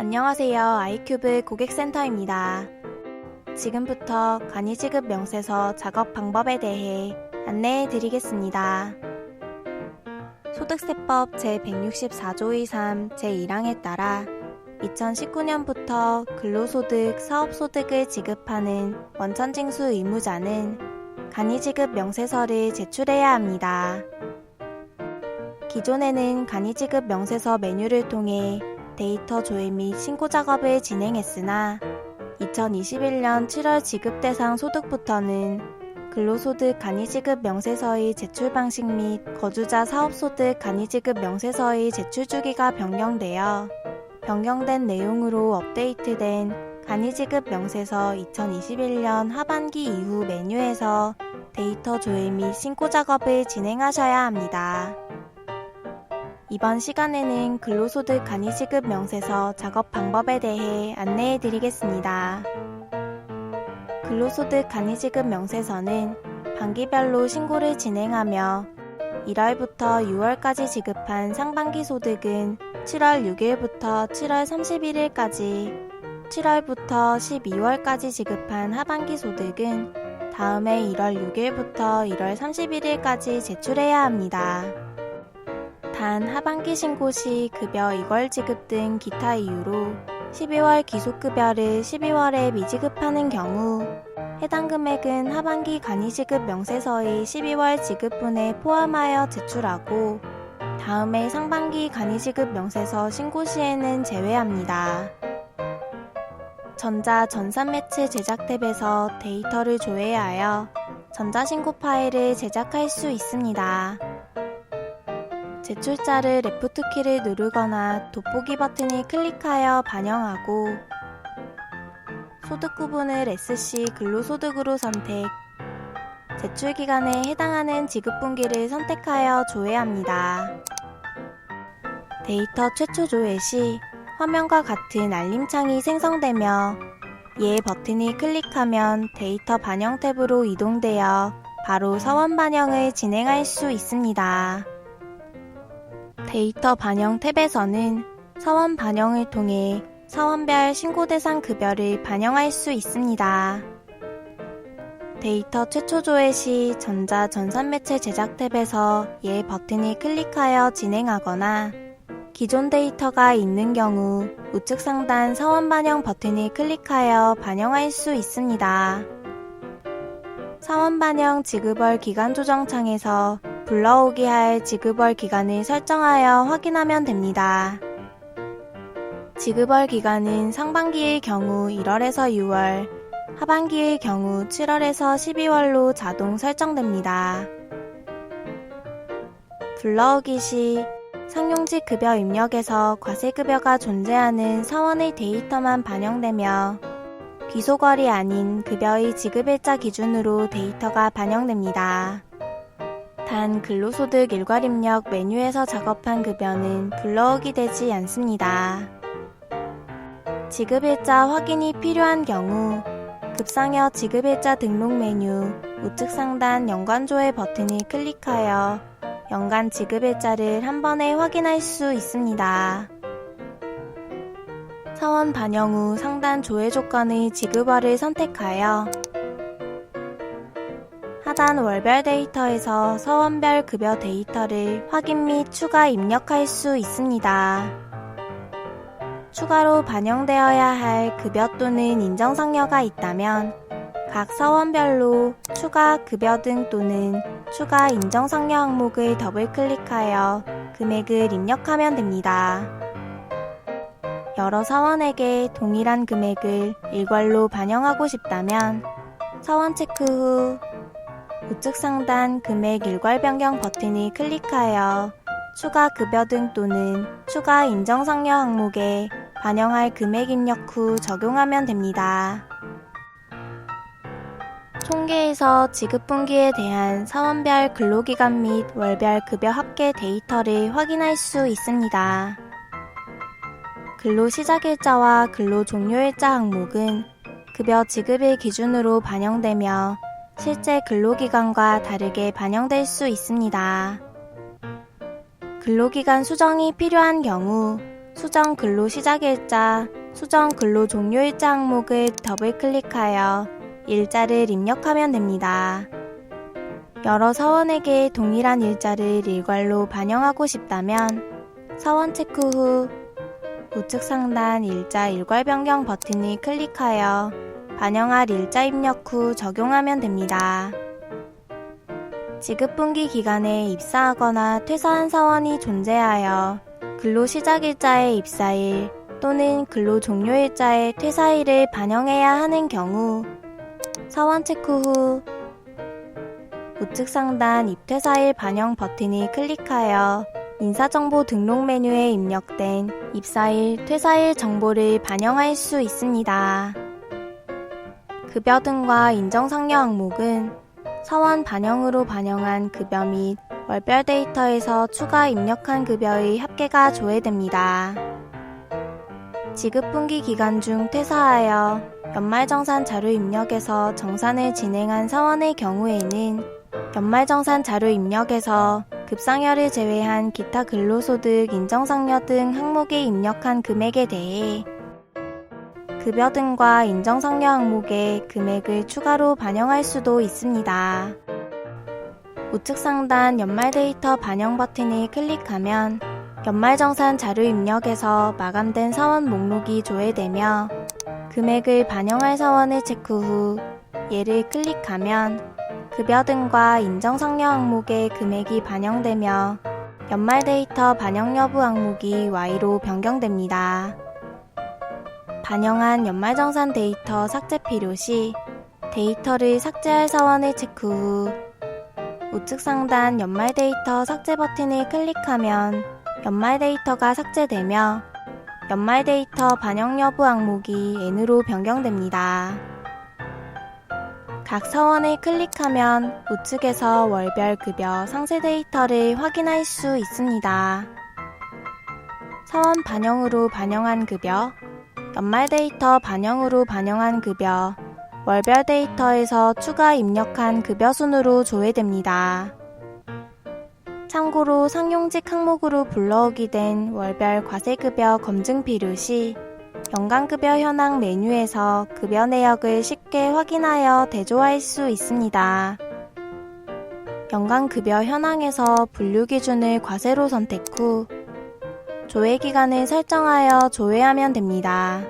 안녕하세요. 아이큐브 고객센터입니다. 지금부터 간이지급 명세서 작업 방법에 대해 안내해 드리겠습니다. 소득세법 제164조 2.3 제1항에 따라 2019년부터 근로소득, 사업소득을 지급하는 원천징수 의무자는 간이지급 명세서를 제출해야 합니다. 기존에는 간이지급 명세서 메뉴를 통해 데이터 조회 및 신고 작업을 진행했으나 2021년 7월 지급 대상 소득부터는 근로소득 간이지급 명세서의 제출 방식 및 거주자 사업소득 간이지급 명세서의 제출 주기가 변경되어 변경된 내용으로 업데이트된 간이지급 명세서 2021년 하반기 이후 메뉴에서 데이터 조회 및 신고 작업을 진행하셔야 합니다. 이번 시간에는 근로소득 간이지급 명세서 작업 방법에 대해 안내해 드리겠습니다. 근로소득 간이지급 명세서는 반기별로 신고를 진행하며 1월부터 6월까지 지급한 상반기 소득은 7월 6일부터 7월 31일까지, 7월부터 12월까지 지급한 하반기 소득은 다음해 1월 6일부터 1월 31일까지 제출해야 합니다. 단 하반기 신고 시 급여 이월 지급 등 기타 이유로 12월 기속급여를 12월에 미지급하는 경우 해당 금액은 하반기 간이지급 명세서의 12월 지급분에 포함하여 제출하고 다음해 상반기 간이지급 명세서 신고 시에는 제외합니다. 전산매체 제작 탭에서 데이터를 조회하여 전자신고 파일을 제작할 수 있습니다. 제출자를 레프트키를 누르거나 돋보기 버튼을 클릭하여 반영하고 소득 구분을 SC 근로소득으로 선택, 제출기간에 해당하는 지급분기를 선택하여 조회합니다. 데이터 최초 조회 시 화면과 같은 알림창이 생성되며 예 버튼을 클릭하면 데이터 반영 탭으로 이동되어 바로 서원 반영을 진행할 수 있습니다. 데이터 반영 탭에서는 서원 반영을 통해 사원별 신고 대상 급여를 반영할 수 있습니다. 데이터 최초 조회 시 전산매체 제작 탭에서 예 버튼을 클릭하여 진행하거나 기존 데이터가 있는 경우 우측 상단 서원 반영 버튼을 클릭하여 반영할 수 있습니다. 사원 반영 지급월 기간 조정 창에서 불러오게 할 지급월 기간을 설정하여 확인하면 됩니다. 지급월 기간은 상반기의 경우 1월에서 6월, 하반기의 경우 7월에서 12월로 자동 설정됩니다. 불러오기 시 상용직 급여 입력에서 과세급여가 존재하는 사원의 데이터만 반영되며 귀속월이 아닌 급여의 지급일자 기준으로 데이터가 반영됩니다. 단 근로소득 일괄 입력 메뉴에서 작업한 급여는 불러오기 되지 않습니다. 지급일자 확인이 필요한 경우 급상여 지급일자 등록 메뉴 우측 상단 연관조회 버튼을 클릭하여 연간 지급일자를 한 번에 확인할 수 있습니다. 사원 반영 후 상단 조회 조건의 지급월을 선택하여 하단 월별 데이터에서 서원별 급여 데이터를 확인 및 추가 입력할 수 있습니다. 추가로 반영되어야 할 급여 또는 인정상여가 있다면 각 서원별로 추가 급여 등 또는 추가 인정상여 항목을 더블 클릭하여 금액을 입력하면 됩니다. 여러 사원에게 동일한 금액을 일괄로 반영하고 싶다면 사원 체크 후 우측 상단 금액 일괄 변경 버튼을 클릭하여 추가 급여 등 또는 추가 인정상여 항목에 반영할 금액 입력 후 적용하면 됩니다. 통계에서 지급분기에 대한 사원별 근로기간 및 월별 급여 합계 데이터를 확인할 수 있습니다. 근로시작일자와 근로종료일자 항목은 급여 지급일 기준으로 반영되며 실제 근로기간과 다르게 반영될 수 있습니다. 근로기간 수정이 필요한 경우 수정 근로시작일자, 수정 근로 종료일자 항목을 더블 클릭하여 일자를 입력하면 됩니다. 여러 사원에게 동일한 일자를 일괄로 반영하고 싶다면 사원 체크 후 우측 상단 일자 일괄 변경 버튼을 클릭하여 반영할 일자 입력 후 적용하면 됩니다. 지급분기 기간에 입사하거나 퇴사한 사원이 존재하여 근로 시작일자의 입사일 또는 근로 종료일자의 퇴사일을 반영해야 하는 경우 사원 체크 후 우측 상단 입퇴사일 반영 버튼을 클릭하여 인사정보 등록 메뉴에 입력된 입사일, 퇴사일 정보를 반영할 수 있습니다. 급여 등과 인정상여 항목은 사원 반영으로 반영한 급여 및 월별 데이터에서 추가 입력한 급여의 합계가 조회됩니다. 지급분기 기간 중 퇴사하여 연말정산 자료 입력에서 정산을 진행한 사원의 경우에는 연말정산 자료 입력에서 급상여를 제외한 기타 근로소득 인정상여 등 항목에 입력한 금액에 대해 급여 등과 인정상여 항목에 금액을 추가로 반영할 수도 있습니다. 우측 상단 연말 데이터 반영 버튼을 클릭하면 연말정산 자료 입력에서 마감된 사원 목록이 조회되며 금액을 반영할 사원을 체크 후 얘를 클릭하면 급여 등과 인정상여 항목의 금액이 반영되며 연말 데이터 반영 여부 항목이 Y로 변경됩니다. 반영한 연말정산 데이터 삭제 필요시 데이터를 삭제할 사원을 체크 후 우측 상단 연말 데이터 삭제 버튼을 클릭하면 연말 데이터가 삭제되며 연말 데이터 반영 여부 항목이 N으로 변경됩니다. 각 사원을 클릭하면 우측에서 월별 급여 상세 데이터를 확인할 수 있습니다. 사원 반영으로 반영한 급여, 연말 데이터 반영으로 반영한 급여, 월별 데이터에서 추가 입력한 급여 순으로 조회됩니다. 참고로 상용직 항목으로 불러오게 된 월별 과세급여 검증 필요시 연간급여 현황 메뉴에서 급여 내역을 쉽게 확인하여 대조할 수 있습니다. 연간급여 현황에서 분류 기준을 과세로 선택 후 조회 기간을 설정하여 조회하면 됩니다.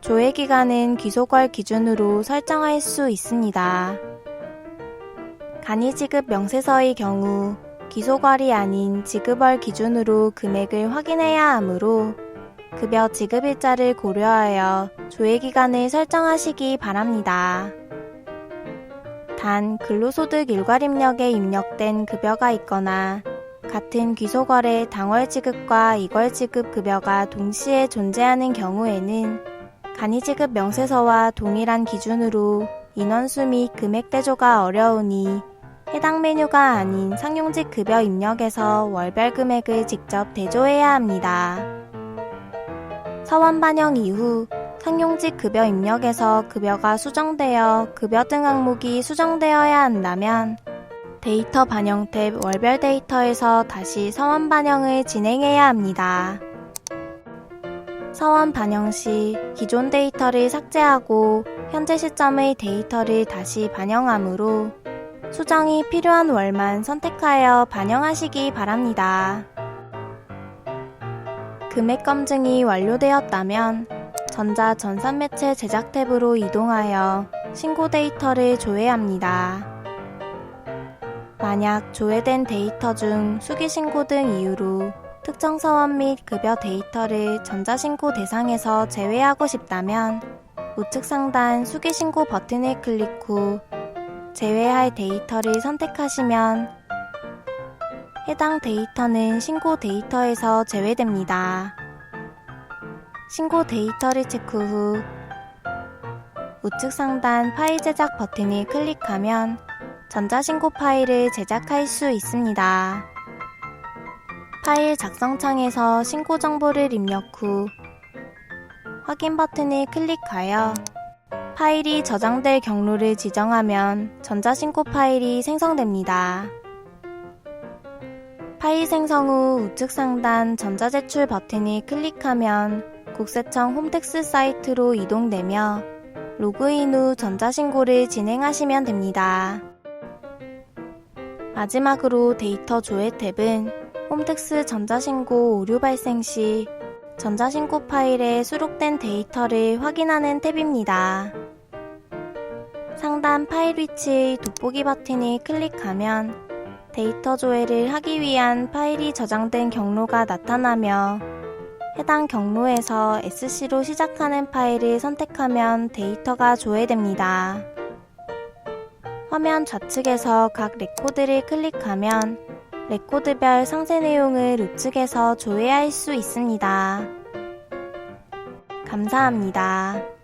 조회 기간은 기소월 기준으로 설정할 수 있습니다. 간이지급 명세서의 경우 기소월이 아닌 지급월 기준으로 금액을 확인해야 하므로 급여 지급일자를 고려하여 조회기간을 설정하시기 바랍니다. 단 근로소득 일괄 입력에 입력된 급여가 있거나 같은 기소월에 당월 지급과 이월 지급 급여가 동시에 존재하는 경우에는 간이지급 명세서와 동일한 기준으로 인원수 및 금액 대조가 어려우니 해당 메뉴가 아닌 상용직 급여 입력에서 월별 금액을 직접 대조해야 합니다. 사원 반영 이후 상용직 급여 입력에서 급여가 수정되어 급여 등 항목이 수정되어야 한다면 데이터 반영 탭 월별 데이터에서 다시 사원 반영을 진행해야 합니다. 사원 반영 시 기존 데이터를 삭제하고 현재 시점의 데이터를 다시 반영하므로 수정이 필요한 월만 선택하여 반영하시기 바랍니다. 금액 검증이 완료되었다면 전자전산매체 제작 탭으로 이동하여 신고 데이터를 조회합니다. 만약 조회된 데이터 중 수기신고 등 이유로 특정 사원 및 급여 데이터를 전자신고 대상에서 제외하고 싶다면 우측 상단 수기신고 버튼을 클릭 후 제외할 데이터를 선택하시면 해당 데이터는 신고 데이터에서 제외됩니다. 신고 데이터를 체크 후 우측 상단 파일 제작 버튼을 클릭하면 전자신고 파일을 제작할 수 있습니다. 파일 작성창에서 신고 정보를 입력 후 확인 버튼을 클릭하여 파일이 저장될 경로를 지정하면 전자신고 파일이 생성됩니다. 파일 생성 후 우측 상단 전자제출 버튼을 클릭하면 국세청 홈택스 사이트로 이동되며 로그인 후 전자신고를 진행하시면 됩니다. 마지막으로 데이터 조회 탭은 홈택스 전자신고 오류 발생 시 전자신고 파일에 수록된 데이터를 확인하는 탭입니다. 상단 파일 위치의 돋보기 버튼을 클릭하면 데이터 조회를 하기 위한 파일이 저장된 경로가 나타나며 해당 경로에서 SC로 시작하는 파일을 선택하면 데이터가 조회됩니다. 화면 좌측에서 각 레코드를 클릭하면 레코드별 상세 내용을 우측에서 조회할 수 있습니다. 감사합니다.